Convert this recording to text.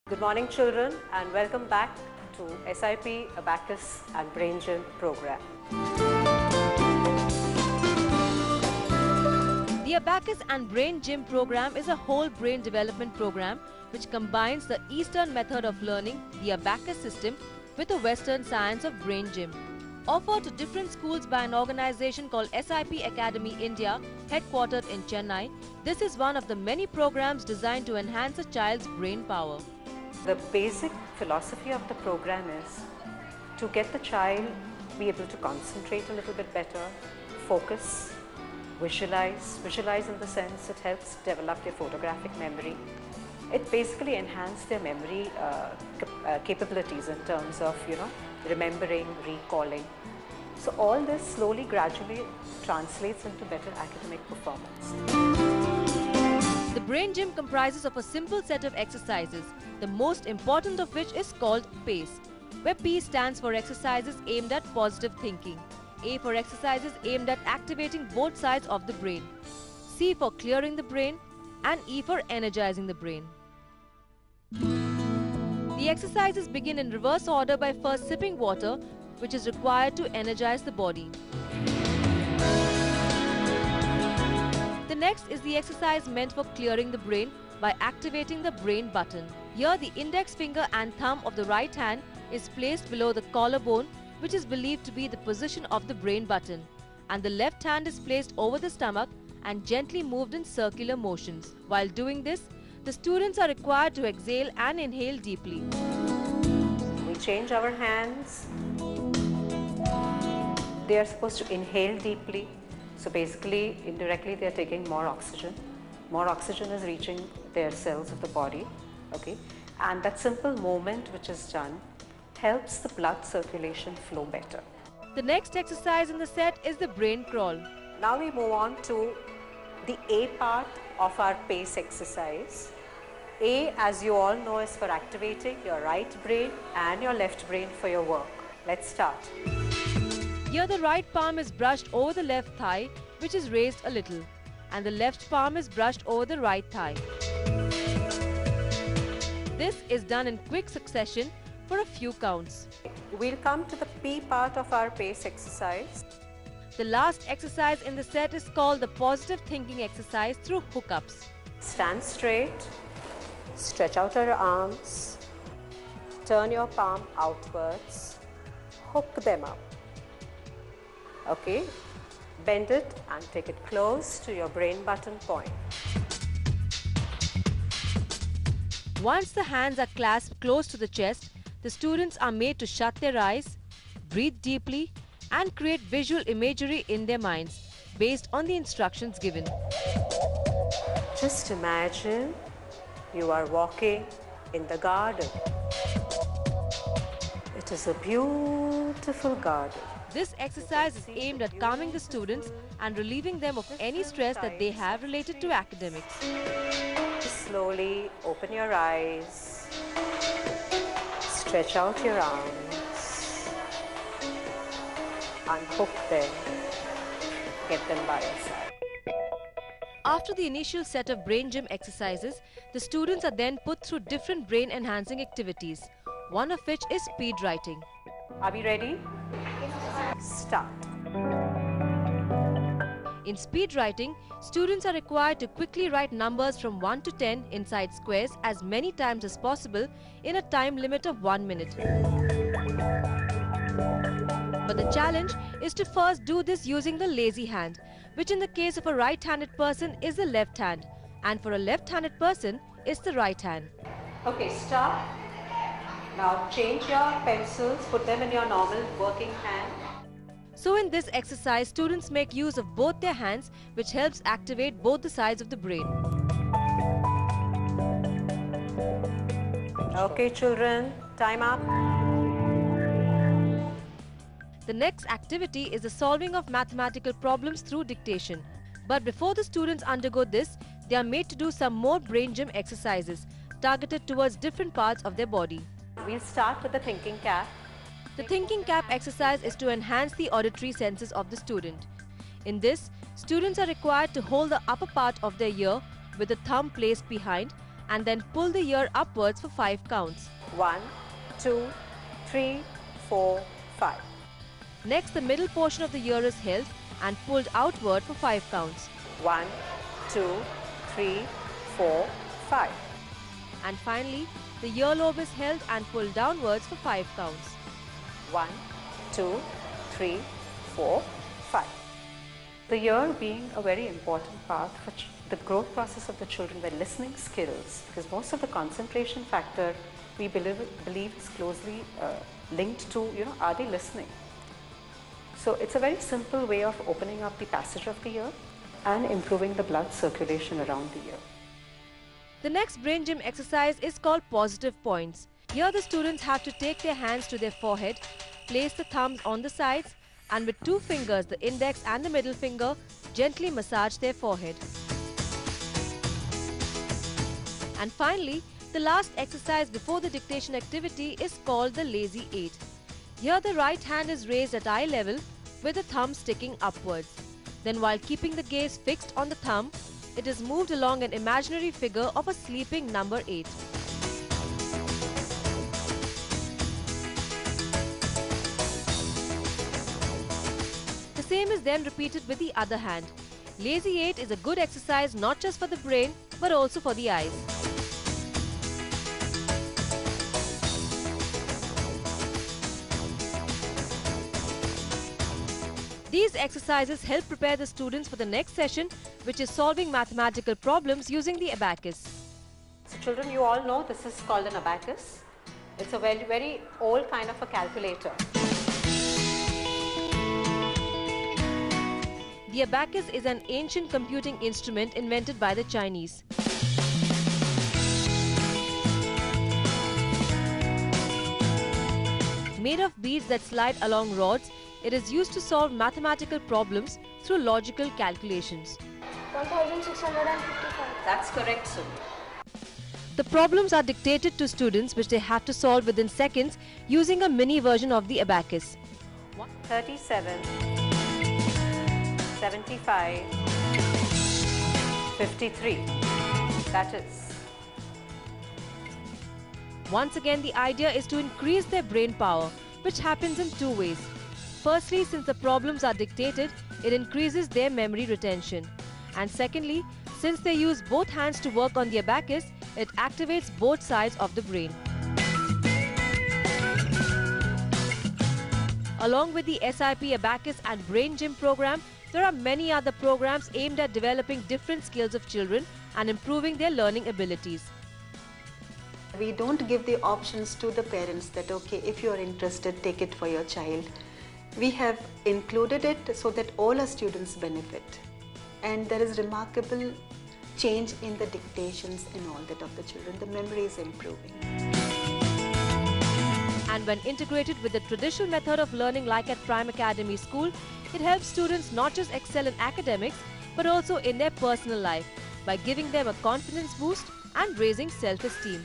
Good morning children and welcome back to SIP ABACUS and Brain Gym program. The ABACUS and Brain Gym program is a whole brain development program which combines the Eastern method of learning, the ABACUS system, with the Western science of Brain Gym. Offered to different schools by an organization called SIP Academy India, headquartered in Chennai, this is one of the many programs designed to enhance a child's brain power. The basic philosophy of the program is to get the child be able to concentrate a little bit better, focus, visualize in the sense it helps develop their photographic memory. It basically enhances their memory capabilities in terms of, remembering, recalling. So all this slowly, gradually translates into better academic performance. The Brain Gym comprises of a simple set of exercises, the most important of which is called PACE, where P stands for exercises aimed at positive thinking, A for exercises aimed at activating both sides of the brain, C for clearing the brain, and E for energizing the brain. The exercises begin in reverse order by first sipping water, which is required to energize the body. The next is the exercise meant for clearing the brain by activating the brain button. Here the index finger and thumb of the right hand is placed below the collarbone, which is believed to be the position of the brain button, and the left hand is placed over the stomach and gently moved in circular motions. While doing this, the students are required to exhale and inhale deeply. We change our hands. They are supposed to inhale deeply. So basically, indirectly, they are taking more oxygen. More oxygen is reaching their cells of the body. Okay? And that simple movement which is done helps the blood circulation flow better. The next exercise in the set is the brain crawl. Now we move on to the A part of our PACE exercise. A, as you all know, is for activating your right brain and your left brain for your work. Let's start. Here the right palm is brushed over the left thigh, which is raised a little, and the left palm is brushed over the right thigh. This is done in quick succession for a few counts. We'll come to the P part of our PACE exercise. The last exercise in the set is called the positive thinking exercise through hookups. Stand straight, stretch out your arms, turn your palm outwards, hook them up. Okay, bend it and take it close to your brain button point. Once the hands are clasped close to the chest, the students are made to shut their eyes, breathe deeply, and create visual imagery in their minds based on the instructions given. Just imagine you are walking in the garden. It is a beautiful garden. This exercise is aimed at calming the students and relieving them of any stress that they have related to academics. Slowly open your eyes, stretch out your arms, unhook them, get them by your side. After the initial set of brain gym exercises, the students are then put through different brain enhancing activities, one of which is speed writing. Are we ready? Start. In speed writing, students are required to quickly write numbers from 1 to 10 inside squares as many times as possible in a time limit of 1 minute. But the challenge is to first do this using the lazy hand, which in the case of a right-handed person is the left hand, and for a left-handed person is the right hand. Okay, start. Now change your pencils, put them in your normal working hand. So in this exercise, students make use of both their hands, which helps activate both the sides of the brain. Okay children, time up. The next activity is the solving of mathematical problems through dictation. But before the students undergo this, they are made to do some more brain gym exercises targeted towards different parts of their body. We'll start with the thinking cap. The thinking cap exercise is to enhance the auditory senses of the student. In this, students are required to hold the upper part of their ear with the thumb placed behind and then pull the ear upwards for 5 counts. 1, 2, 3, 4, 5. Next, the middle portion of the ear is held and pulled outward for 5 counts. 1, 2, 3, 4, 5. And finally, the earlobe is held and pulled downwards for 5 counts. 1, 2, 3, 4, 5. The ear being a very important part for the growth process of the children, their listening skills, because most of the concentration factor we believe is closely linked to, are they listening? So it's a very simple way of opening up the passage of the ear and improving the blood circulation around the ear. The next brain gym exercise is called positive points. Here the students have to take their hands to their forehead, place the thumbs on the sides, and with 2 fingers, the index and the middle finger, gently massage their forehead. And finally, the last exercise before the dictation activity is called the lazy 8. Here the right hand is raised at eye level with the thumb sticking upwards. Then while keeping the gaze fixed on the thumb, it is moved along an imaginary figure of a sleeping number 8. The same is then repeated with the other hand. Lazy 8 is a good exercise not just for the brain but also for the eyes. These exercises help prepare the students for the next session, which is solving mathematical problems using the abacus. So children, you all know this is called an abacus. It's a very, very old kind of a calculator. The abacus is an ancient computing instrument invented by the Chinese. Made of beads that slide along rods, it is used to solve mathematical problems through logical calculations. 1655. That's correct, Sumi. The problems are dictated to students which they have to solve within seconds using a mini version of the abacus. 37, 75, 53. That is. Once again, the idea is to increase their brain power, which happens in 2 ways. Firstly, since the problems are dictated, it increases their memory retention. And secondly, since they use both hands to work on the abacus, it activates both sides of the brain. Along with the SIP Abacus and Brain Gym program, there are many other programs aimed at developing different skills of children and improving their learning abilities. We don't give the options to the parents that, okay, if you are interested, take it for your child. We have included it so that all our students benefit. And there is remarkable change in the dictations and all that of the children. The memory is improving. And when integrated with the traditional method of learning like at Prime Academy School, it helps students not just excel in academics, but also in their personal life by giving them a confidence boost and raising self-esteem.